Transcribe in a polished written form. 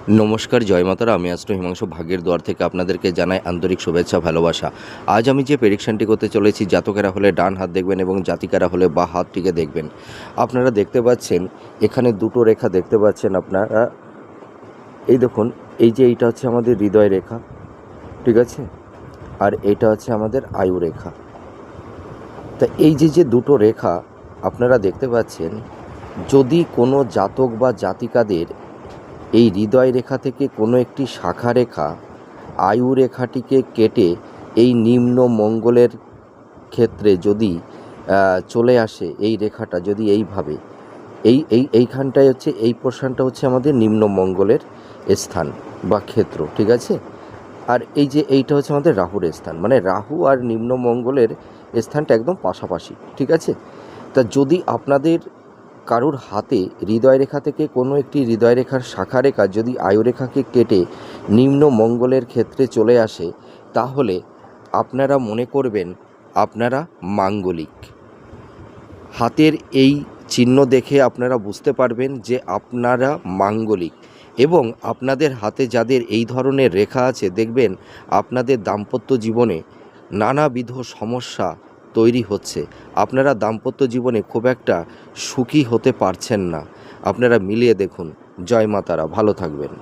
নমস্কার, জয় মাতারা। আমি অ্যাস্ট্রো হিমাংশু ভাগ্যের দুয়ার থেকে আপনাদেরকে জানাই আন্তরিক শুভেচ্ছা, ভালোবাসা। আজ আমি যে প্রেডিকশানটি করতে চলেছি, জাতকেরা হলে ডান হাত দেখবেন এবং জাতিকারা হলে বা হাতটিকে দেখবেন। আপনারা দেখতে পাচ্ছেন এখানে দুটো রেখা দেখতে পাচ্ছেন আপনারা। এই দেখুন, এই যে এইটা হচ্ছে আমাদের হৃদয় রেখা, ঠিক আছে, আর এইটা হচ্ছে আমাদের আয়ু রেখা। তা এই যে দুটো রেখা আপনারা দেখতে পাচ্ছেন, যদি কোনো জাতক বা জাতিকাদের এই হৃদয় রেখা থেকে কোনো একটি শাখা রেখা আয়ু রেখাটিকে কেটে এই নিম্ন মঙ্গলের ক্ষেত্রে যদি চলে আসে, এই রেখাটা যদি এইভাবে এইখানটায় হচ্ছে, এই পোর্শনটা হচ্ছে আমাদের নিম্ন মঙ্গলের স্থান বা ক্ষেত্র, ঠিক আছে। আর এই যে এইটা হচ্ছে আমাদের রাহুর স্থান, মানে রাহু আর নিম্ন মঙ্গলের স্থানটা একদম পাশাপাশি, ঠিক আছে। তা যদি আপনাদের কারুর হাতে হৃদয় রেখা থেকে কোনো একটি হৃদয় রেখার শাখা রেখা যদি আয়ুরেখাকে কেটে নিম্ন মঙ্গলের ক্ষেত্রে চলে আসে, তাহলে আপনারা মনে করবেন আপনারা মাঙ্গলিক। হাতের এই চিহ্ন দেখে আপনারা বুঝতে পারবেন যে আপনারা মাঙ্গলিক। এবং আপনাদের হাতে যাদের এই ধরনের রেখা আছে, দেখবেন আপনাদের দাম্পত্য জীবনে নানাবিধ সমস্যা তৈরি হচ্ছে। আপনারা দাম্পত্য জীবনে খুব একটা সুখী হতে পারছেন না। আপনারা মিলিয়ে দেখুন। জয় মা তারা, ভালো থাকবেন।